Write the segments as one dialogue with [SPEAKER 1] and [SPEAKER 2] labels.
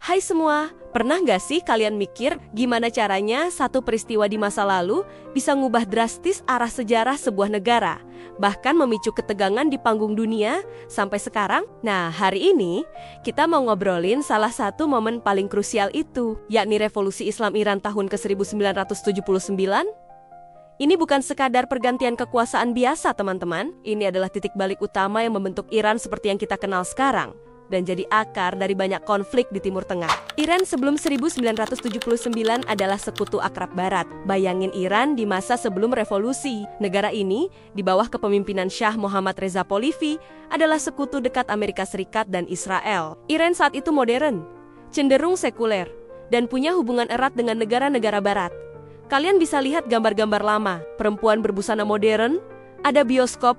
[SPEAKER 1] Hai semua, pernah nggak sih kalian mikir gimana caranya satu peristiwa di masa lalu bisa ngubah drastis arah sejarah sebuah negara, bahkan memicu ketegangan di panggung dunia sampai sekarang? Nah, hari ini kita mau ngobrolin salah satu momen paling krusial itu, yakni Revolusi Islam Iran tahun ke-1979. Ini bukan sekadar pergantian kekuasaan biasa, teman-teman. Ini adalah titik balik utama yang membentuk Iran seperti yang kita kenal sekarang dan jadi akar dari banyak konflik di Timur Tengah. Iran sebelum 1979 adalah sekutu akrab Barat. Bayangin Iran di masa sebelum revolusi. Negara ini, di bawah kepemimpinan Shah Muhammad Reza Pahlavi, adalah sekutu dekat Amerika Serikat dan Israel. Iran saat itu modern, cenderung sekuler, dan punya hubungan erat dengan negara-negara Barat. Kalian bisa lihat gambar-gambar lama, perempuan berbusana modern, ada bioskop,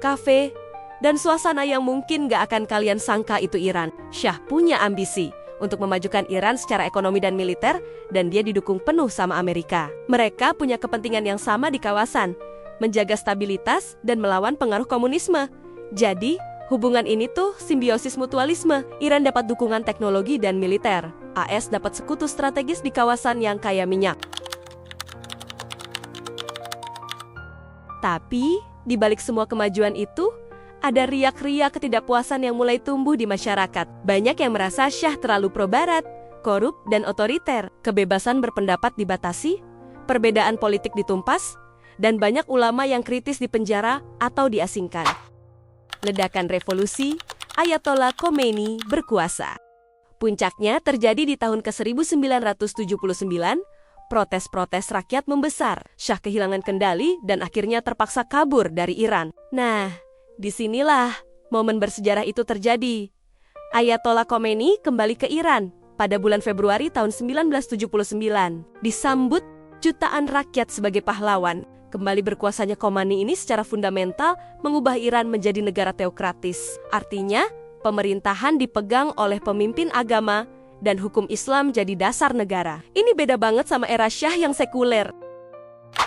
[SPEAKER 1] kafe, dan suasana yang mungkin gak akan kalian sangka itu Iran. Shah punya ambisi untuk memajukan Iran secara ekonomi dan militer, dan dia didukung penuh sama Amerika. Mereka punya kepentingan yang sama di kawasan, menjaga stabilitas dan melawan pengaruh komunisme. Jadi, hubungan ini tuh simbiosis mutualisme. Iran dapat dukungan teknologi dan militer. AS dapat sekutu strategis di kawasan yang kaya minyak. Tapi, di balik semua kemajuan itu, ada riak-riak ketidakpuasan yang mulai tumbuh di masyarakat. Banyak yang merasa Shah terlalu pro-barat, korup, dan otoriter. Kebebasan berpendapat dibatasi, perbedaan politik ditumpas, dan banyak ulama yang kritis dipenjara atau diasingkan. Ledakan revolusi, Ayatollah Khomeini berkuasa. Puncaknya terjadi di tahun ke-1979, protes-protes rakyat membesar. Shah kehilangan kendali dan akhirnya terpaksa kabur dari Iran. Nah, disinilah momen bersejarah itu terjadi. Ayatollah Khomeini kembali ke Iran pada bulan Februari tahun 1979. Disambut jutaan rakyat sebagai pahlawan. Kembali berkuasanya Khomeini ini secara fundamental mengubah Iran menjadi negara teokratis. Artinya, pemerintahan dipegang oleh pemimpin agama dan hukum Islam jadi dasar negara. Ini beda banget sama era Shah yang sekuler.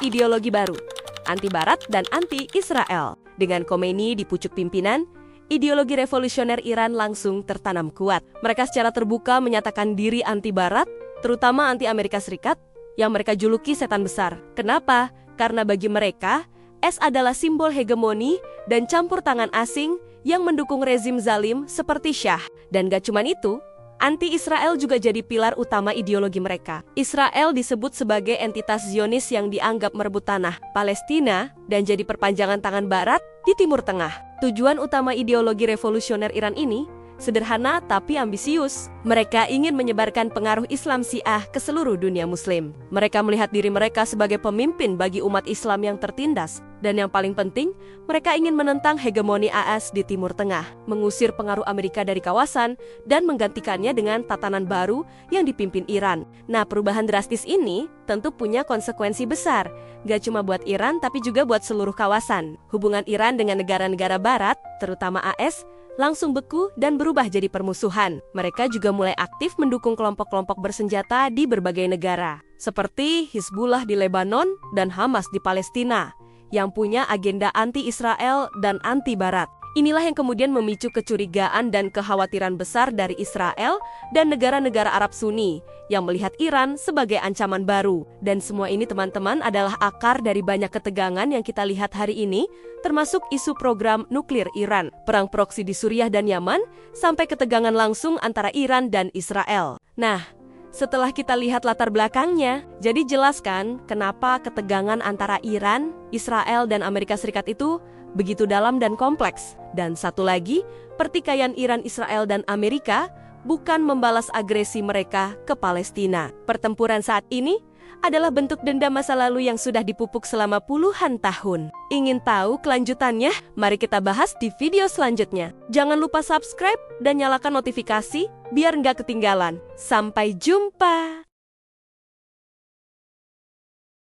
[SPEAKER 1] Ideologi baru, anti-Barat dan anti-Israel. Dengan Khomeini di pucuk pimpinan, ideologi revolusioner Iran langsung tertanam kuat. Mereka secara terbuka menyatakan diri anti-Barat, terutama anti-Amerika Serikat, yang mereka juluki setan besar. Kenapa? Karena bagi mereka, es adalah simbol hegemoni dan campur tangan asing yang mendukung rezim zalim seperti Shah. Dan gak cuman itu, anti-Israel juga jadi pilar utama ideologi mereka. Israel disebut sebagai entitas Zionis yang dianggap merebut tanah Palestina dan jadi perpanjangan tangan Barat di Timur Tengah. Tujuan utama ideologi revolusioner Iran ini sederhana tapi ambisius. Mereka ingin menyebarkan pengaruh Islam Syiah ke seluruh dunia Muslim. Mereka melihat diri mereka sebagai pemimpin bagi umat Islam yang tertindas. Dan yang paling penting, mereka ingin menentang hegemoni AS di Timur Tengah, mengusir pengaruh Amerika dari kawasan, dan menggantikannya dengan tatanan baru yang dipimpin Iran. Nah, perubahan drastis ini tentu punya konsekuensi besar. Gak cuma buat Iran, tapi juga buat seluruh kawasan. Hubungan Iran dengan negara-negara Barat, terutama AS, langsung beku dan berubah jadi permusuhan. Mereka juga mulai aktif mendukung kelompok-kelompok bersenjata di berbagai negara, seperti Hizbullah di Lebanon dan Hamas di Palestina, yang punya agenda anti-Israel dan anti-Barat. Inilah yang kemudian memicu kecurigaan dan kekhawatiran besar dari Israel dan negara-negara Arab Sunni yang melihat Iran sebagai ancaman baru. Dan semua ini, teman-teman, adalah akar dari banyak ketegangan yang kita lihat hari ini, termasuk isu program nuklir Iran, perang proksi di Suriah dan Yaman, sampai ketegangan langsung antara Iran dan Israel. Nah, setelah kita lihat latar belakangnya, jadi jelas kan kenapa ketegangan antara Iran, Israel, dan Amerika Serikat itu begitu dalam dan kompleks. Dan satu lagi, pertikaian Iran, Israel, dan Amerika bukan membalas agresi mereka ke Palestina. Pertempuran saat ini adalah bentuk dendam masa lalu yang sudah dipupuk selama puluhan tahun. Ingin tahu kelanjutannya? Mari kita bahas di video selanjutnya. Jangan lupa subscribe dan nyalakan notifikasi biar nggak ketinggalan. Sampai jumpa!